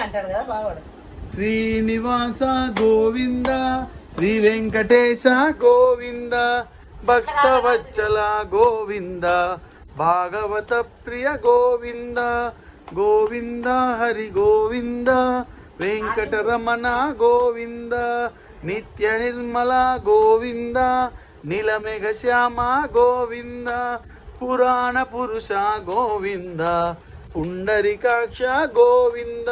అంటాడు కదా బావాడు. శ్రీనివాస గోవింద, శ్రీ వెంకటేశ గోవింద, భక్తవత్సల గోవింద, భాగవత ప్రియ గోవింద, గోవింద హరి గోవింద, వెంకటరమణ గోవింద, నిత్య నిర్మల గోవింద, నీలమేఘ శ్యామ గోవింద, పురాణ పురుష గోవింద, పుండరీకాక్ష గోవింద,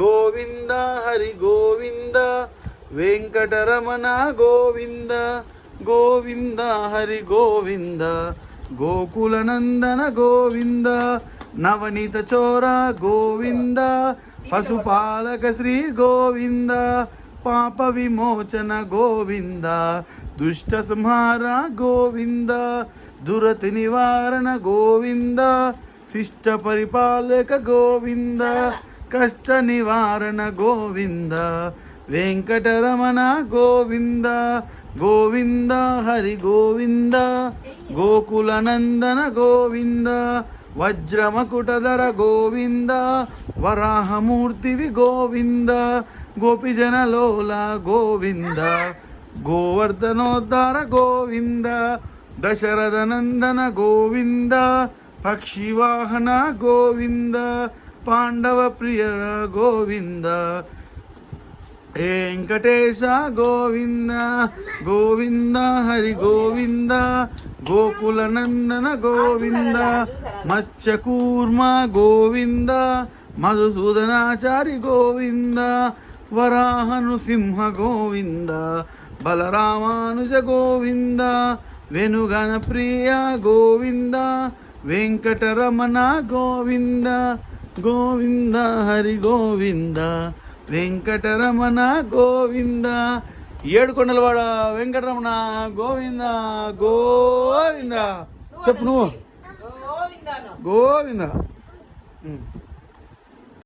గోవింద హరి గోవింద, వెంకటరమణ గోవింద, గోవింద హరి గోవింద, గోకులనందన గోవింద, నవనీత చోర గోవింద, పశుపాలక శ్రీ గోవింద, పాప విమోచన గోవింద, దుష్ట సంహార గోవింద, దురతి నివారణ గోవింద, శిష్ట పరిపాలక గోవింద, కష్ట నివారణ గోవింద, వెంకటరమణ గోవింద, గోవింద హరి గోవింద, గోకులనందన గోవింద, వజ్రమకుటధర గోవింద, వరాహమూర్తివి గోవింద, గోపిజనలోల గోవింద, గోవర్ధనోద్ధార గోవింద, దశరథనందన గోవింద, పక్షివాహన గోవింద, పాండవ ప్రియ గోవింద, వెంకటేశ గోవింద, గోవింద హరి గోవింద, గోకులనందన గోవింద, మత్స్యకూర్మ గోవింద, మధుసూదనాచారి గోవింద, వరాహనుసింహ గోవింద, బలరామానుజ గోవింద, వెనుగన ప్రియ గోవింద, వెంకటరమణ గోవింద, గోవింద హరి గోవింద, వెంకటరమణ గోవింద, ఏడుకొండలవాడ వెంకటరమణ గోవింద, గోవింద. చెప్పు నువ్వు. గోవింద.